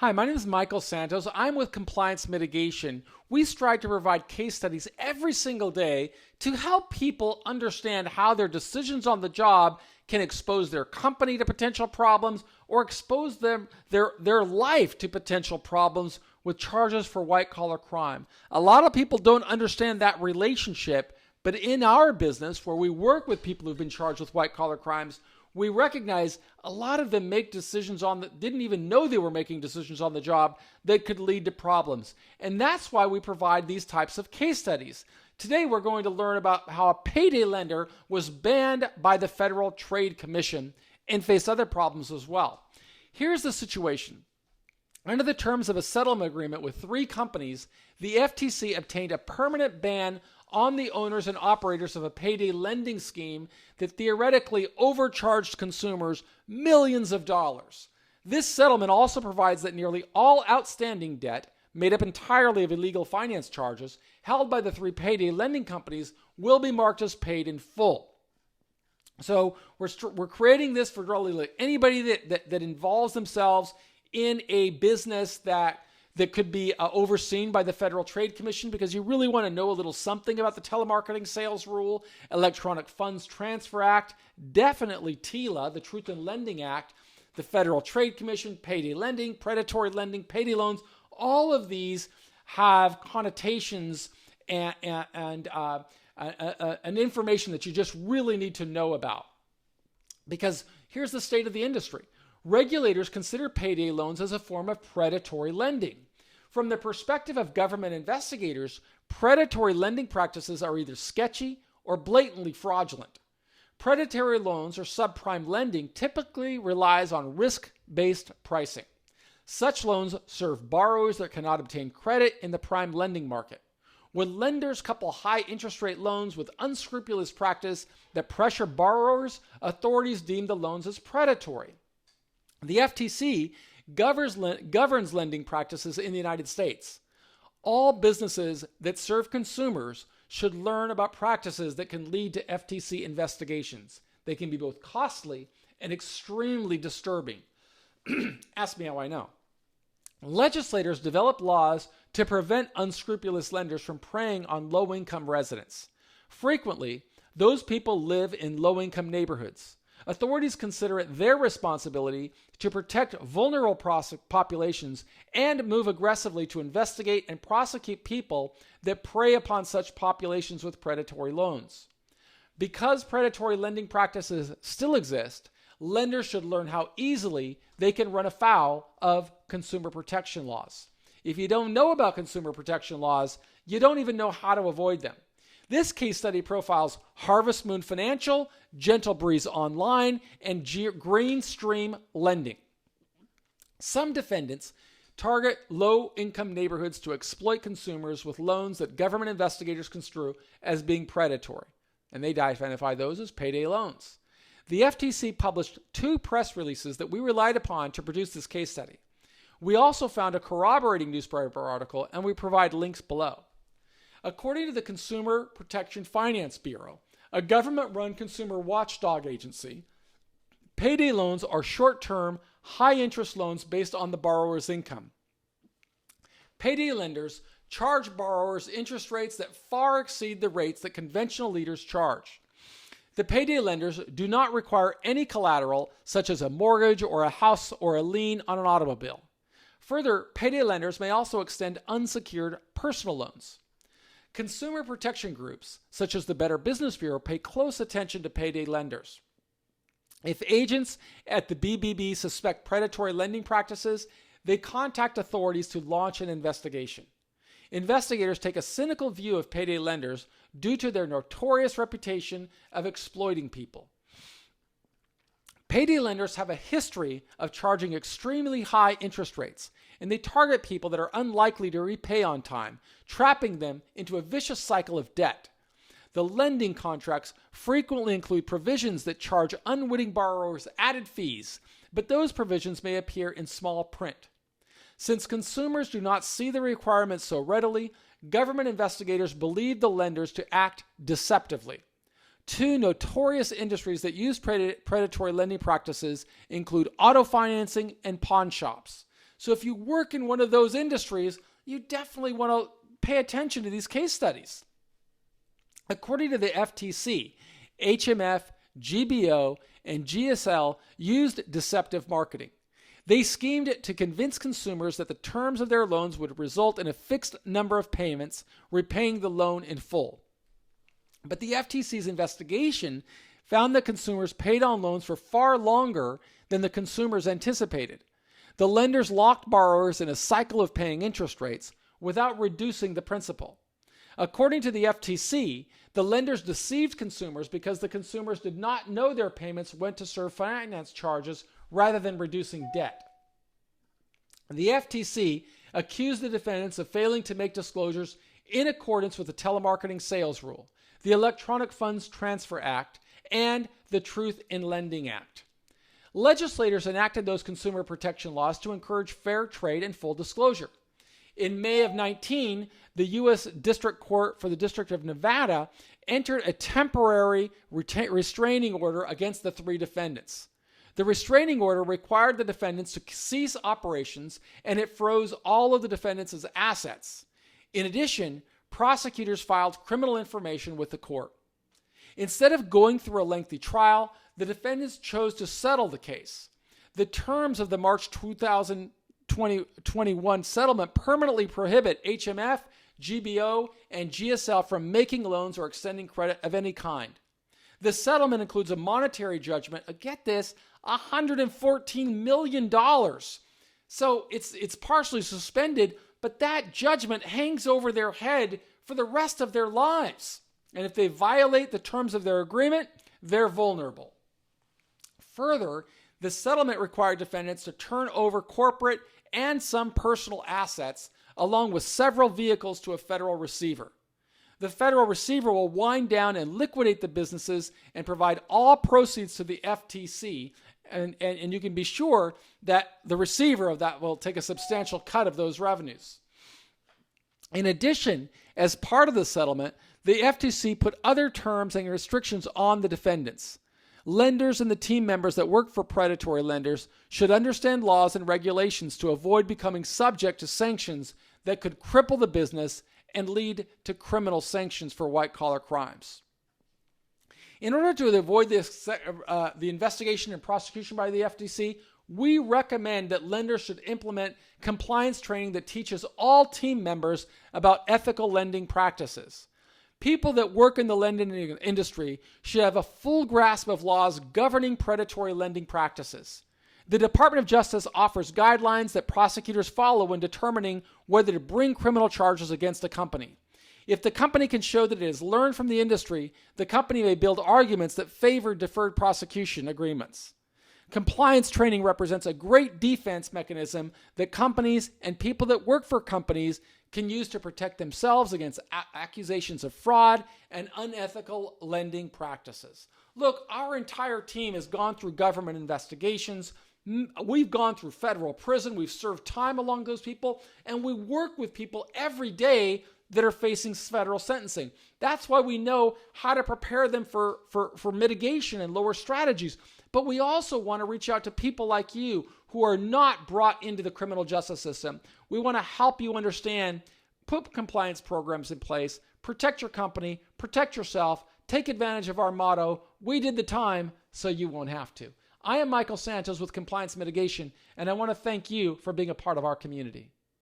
Hi, my name is Michael Santos. I'm with Compliance Mitigation. We strive to provide case studies every single day to help people understand how their decisions on the job can expose their company to potential problems or expose their life to potential problems with charges for white-collar crime. A lot of people don't understand that relationship, but in our business, where we work with people who've been charged with white-collar crimes, we recognize a lot of them make decisions didn't even know they were making decisions on the job that could lead to problems. And that's why we provide these types of case studies. Today, we're going to learn about how a payday lender was banned by the Federal Trade Commission and faced other problems as well. Here's the situation. Under the terms of a settlement agreement with 3 companies, the FTC obtained a permanent ban on the owners and operators of a payday lending scheme that theoretically overcharged consumers millions of dollars. This settlement also provides that nearly all outstanding debt, made up entirely of illegal finance charges, held by the 3 payday lending companies will be marked as paid in full. So we're creating this for really anybody that involves themselves in a business that could be overseen by the Federal Trade Commission, because you really want to know a little something about the telemarketing sales rule, Electronic Funds Transfer Act, definitely TILA, the Truth in Lending Act, the Federal Trade Commission, payday lending, predatory lending, payday loans. All of these have connotations and information that you just really need to know about. Because here's the state of the industry. Regulators consider payday loans as a form of predatory lending. From the perspective of government investigators, predatory lending practices are either sketchy or blatantly fraudulent. Predatory loans or subprime lending typically relies on risk-based pricing. Such loans serve borrowers that cannot obtain credit in the prime lending market. When lenders couple high interest rate loans with unscrupulous practice that pressure borrowers, authorities deem the loans as predatory. The FTC governs lending practices in the United States. All businesses that serve consumers should learn about practices that can lead to FTC investigations. They can be both costly and extremely disturbing. Ask me how I know. Legislators develop laws to prevent unscrupulous lenders from preying on low-income residents. Frequently, those people live in low-income neighborhoods. Authorities consider it their responsibility to protect vulnerable populations and move aggressively to investigate and prosecute people that prey upon such populations with predatory loans. Because predatory lending practices still exist, lenders should learn how easily they can run afoul of consumer protection laws. If you don't know about consumer protection laws, you don't even know how to avoid them. This case study profiles Harvest Moon Financial, Gentle Breeze Online, and Green Stream Lending. Some defendants target low-income neighborhoods to exploit consumers with loans that government investigators construe as being predatory, and they identify those as payday loans. The FTC published 2 press releases that we relied upon to produce this case study. We also found a corroborating newspaper article, and we provide links below. According to the Consumer Protection Finance Bureau, a government-run consumer watchdog agency, payday loans are short-term, high-interest loans based on the borrower's income. Payday lenders charge borrowers interest rates that far exceed the rates that conventional lenders charge. The payday lenders do not require any collateral, such as a mortgage or a house or a lien on an automobile. Further, payday lenders may also extend unsecured personal loans. Consumer protection groups, such as the Better Business Bureau, pay close attention to payday lenders. If agents at the BBB suspect predatory lending practices, they contact authorities to launch an investigation. Investigators take a cynical view of payday lenders due to their notorious reputation of exploiting people. Payday lenders have a history of charging extremely high interest rates, and they target people that are unlikely to repay on time, trapping them into a vicious cycle of debt. The lending contracts frequently include provisions that charge unwitting borrowers added fees, but those provisions may appear in small print. Since consumers do not see the requirements so readily, government investigators believe the lenders to act deceptively. 2 notorious industries that use predatory lending practices include auto financing and pawn shops. So if you work in one of those industries, you definitely want to pay attention to these case studies. According to the FTC, HMF, GBO, and GSL used deceptive marketing. They schemed to convince consumers that the terms of their loans would result in a fixed number of payments, repaying the loan in full. But the FTC's investigation found that consumers paid on loans for far longer than the consumers anticipated. The lenders locked borrowers in a cycle of paying interest rates without reducing the principal. According to the FTC, the lenders deceived consumers because the consumers did not know their payments went to serve finance charges rather than reducing debt. The FTC accused the defendants of failing to make disclosures in accordance with the Telemarketing Sales Rule, the Electronic Funds Transfer Act, and the Truth in Lending Act. Legislators enacted those consumer protection laws to encourage fair trade and full disclosure. In May of 19, the U.S. District Court for the District of Nevada entered a temporary restraining order against the three defendants. The restraining order required the defendants to cease operations, and it froze all of the defendants' assets. In addition, prosecutors filed criminal information with the court. Instead of going through a lengthy trial, the defendants chose to settle the case. The terms of the March 2021 settlement permanently prohibit HMF, GBO, and GSL from making loans or extending credit of any kind. The settlement includes a monetary judgment, get this, $114 million. So it's partially suspended, but that judgment hangs over their head for the rest of their lives. And if they violate the terms of their agreement, they're vulnerable. Further, the settlement required defendants to turn over corporate and some personal assets, along with several vehicles, to a federal receiver. The federal receiver will wind down and liquidate the businesses and provide all proceeds to the FTC, and you can be sure that the receiver of that will take a substantial cut of those revenues. In addition, as part of the settlement, the FTC put other terms and restrictions on the defendants. Lenders and the team members that work for predatory lenders should understand laws and regulations to avoid becoming subject to sanctions that could cripple the business and lead to criminal sanctions for white-collar crimes. In order to avoid the investigation and prosecution by the FTC, we recommend that lenders should implement compliance training that teaches all team members about ethical lending practices. People that work in the lending industry should have a full grasp of laws governing predatory lending practices. The Department of Justice offers guidelines that prosecutors follow when determining whether to bring criminal charges against a company. If the company can show that it has learned from the industry, the company may build arguments that favor deferred prosecution agreements. Compliance training represents a great defense mechanism that companies and people that work for companies can use to protect themselves against accusations of fraud and unethical lending practices. Look, our entire team has gone through government investigations. We've gone through federal prison. We've served time along those people, and we work with people every day that are facing federal sentencing. That's why we know how to prepare them for mitigation and lower strategies. But we also want to reach out to people like you who are not brought into the criminal justice system. We want to help you understand, put compliance programs in place, protect your company, protect yourself, take advantage of our motto, we did the time so you won't have to. I am Michael Santos with Compliance Mitigation, and I want to thank you for being a part of our community.